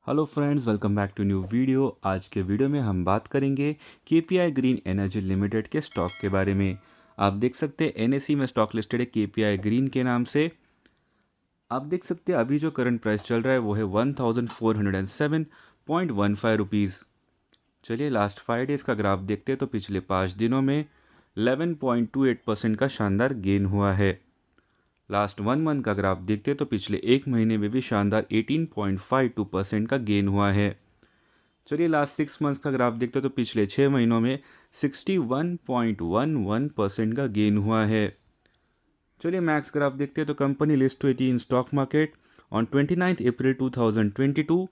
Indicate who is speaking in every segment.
Speaker 1: Hello friends, welcome back to new video. आज के video में हम बात करेंगे केपीआई ग्रीन एनर्जी लिमिटेड के स्टॉक के बारे में। आप देख सकते हैं एनएसई में स्टॉक लिस्टेड है केपीआई ग्रीन के नाम से। आप देख सकते हैं अभी जो करंट प्राइस चल रहा है वो है 1407.15 रुपीज़। चलिए लास्ट 5 डेज़ का ग्राफ देखते हैं तो पिछले 5 दिनों में 11.28% का शानदार गेन हुआ है। लास्ट 1 मंथ का ग्राफ देखते तो पिछले 1 महीने में भी शानदार 18.52% का गेन हुआ है। चलिए लास्ट 6 मंथ्स का ग्राफ देखते तो पिछले 6 महीनों में 61.11% का गेन हुआ है। चलिए मैक्स ग्राफ देखते हैं तो कंपनी लिस्ट हुई थी इन स्टॉक मार्केट ऑन 29 अप्रैल 2022।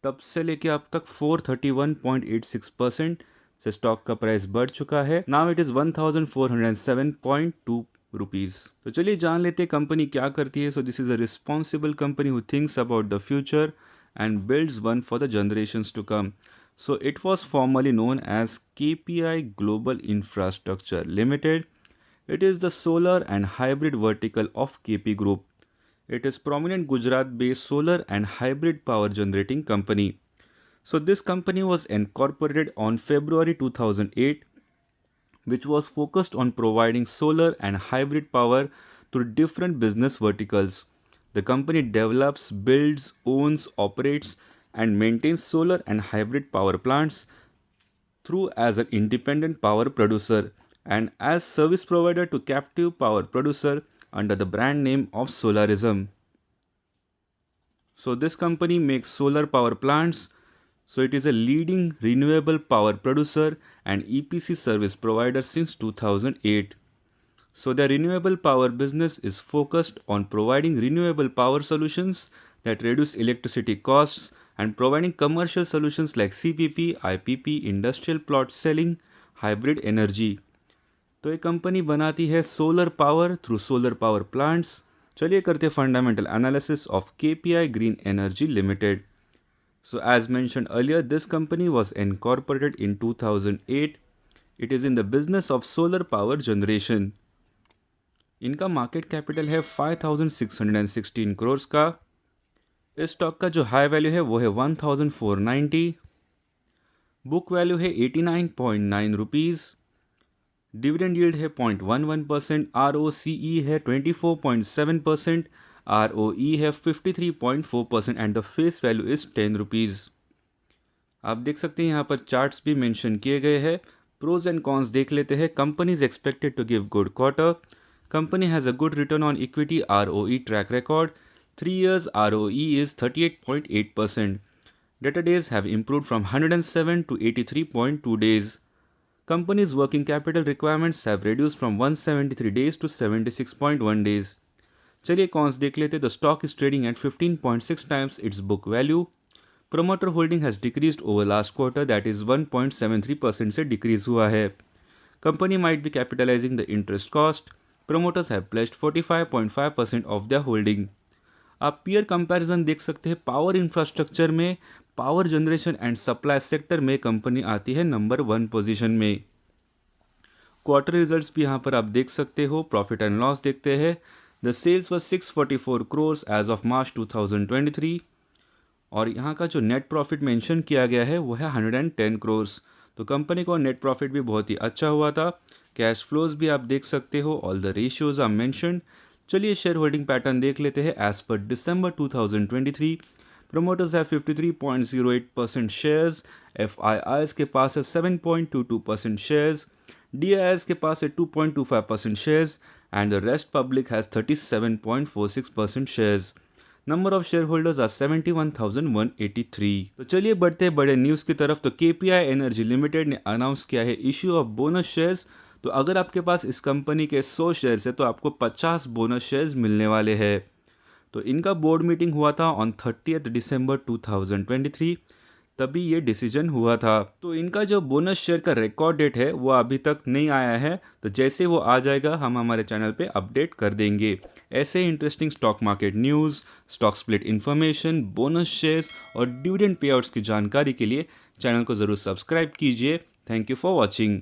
Speaker 1: तब से लेके अब तक 431.86% से स्टॉक का प्राइस बढ़ चुका है। Now it is 1407.2 rupees. तो चलिए जान लेते हैं कंपनी क्या करती है। So this is a responsible company who thinks about the future and builds one for the generations to come. So it was formerly known as KPI Global Infrastructure Limited. It is the solar and hybrid vertical of KP Group. It is prominent Gujarat-based solar and hybrid power generating company. So this company was incorporated on February 2008, which was focused on providing solar and hybrid power through different business verticals. The company develops, builds, owns, operates, and maintains solar and hybrid power plants through as an independent power producer and as service provider to captive power producer under the brand name of Solarism. So this company makes solar power plants. So it is a leading renewable power producer and EPC service provider since 2008. So the renewable power business is focused on providing renewable power solutions that reduce electricity costs and providing commercial solutions like CPP, IPP, industrial plot selling, hybrid energy. तो ये company बनाती है solar power through solar power plants. चलिए करते fundamental analysis of KPI green energy limited. So as mentioned earlier, this company was incorporated in 2008. It is in the business of solar power generation. इनका market capital है 5616 करोड़ का। इस stock का जो high value है वो है 1490। बुक वैल्यू है 89.9 रुपीज़। डिविडेंड यील्ड है 0.11%। ROCE है 24.7%। ROE है 53.4% and the face value is 10 rupees. आप देख सकते हैं यहाँ पर चार्ट्स भी मेंशन किए गए हैं। प्रोज एंड कॉन्स देख लेते हैं। Company is expected to give good quarter. Company has a good return on equity ROE track record. 3 years ROE is 38.8%. Debtor days have improved from 107 to 83.2 days. Company's working capital requirements have reduced from 173 days to 76.1 days. चलिए cons देख लेते। The stock is trading at 15.6 times its book value. Promoter holding has decreased over last quarter, that is 1.73% से decrease हुआ है. Company might be capitalizing the interest cost. Promoters have pledged 45.5% of their holding. आप peer comparison देख सकते हैं। Power infrastructure में power generation and supply sector में company आती है नंबर 1 पोजीशन में। क्वार्टर रिजल्ट्स भी यहाँ पर आप देख सकते हो। प्रॉफिट एंड लॉस देखते हैं। The sales were 644 crore as of March 2023 और यहाँ का जो नेट प्रॉफिट मेंशन किया गया है वो है 110 करोड़। तो कंपनी को नेट प्रॉफिट भी बहुत ही अच्छा हुआ था। कैश फ्लोज भी आप देख सकते हो। All the ratios are mentioned. चलिए शेयर होल्डिंग पैटर्न देख लेते हैं। एज पर दिसंबर 2023 प्रोमोटर्स है 53.08% शेयर्स। FIIs के पास है 7.22% शेयर्स। DIIs के पास है 2.25% shares and the rest public has 37.46% shares. Number of share holders are 71,183। तो चलिए बढ़ते हैं बड़े न्यूज़ की तरफ। तो केपीआई एनर्जी लिमिटेड ने अनाउंस किया है इश्यू ऑफ बोनस शेयर्स। तो अगर आपके पास इस कंपनी के 100 शेयर्स है तो आपको 50 बोनस शेयर्स मिलने वाले हैं। तो इनका बोर्ड मीटिंग हुआ था ऑन 30 दिसंबर 2023, तभी ये डिसीजन हुआ था। तो इनका जो बोनस शेयर का रिकॉर्ड डेट है वो अभी तक नहीं आया है। तो जैसे वो आ जाएगा हम हमारे चैनल पे अपडेट कर देंगे। ऐसे interesting stock market news, stock split information, bonus shares और डिविडेंड पेआउट्स की जानकारी के लिए चैनल को ज़रूर सब्सक्राइब कीजिए। Thank you for watching.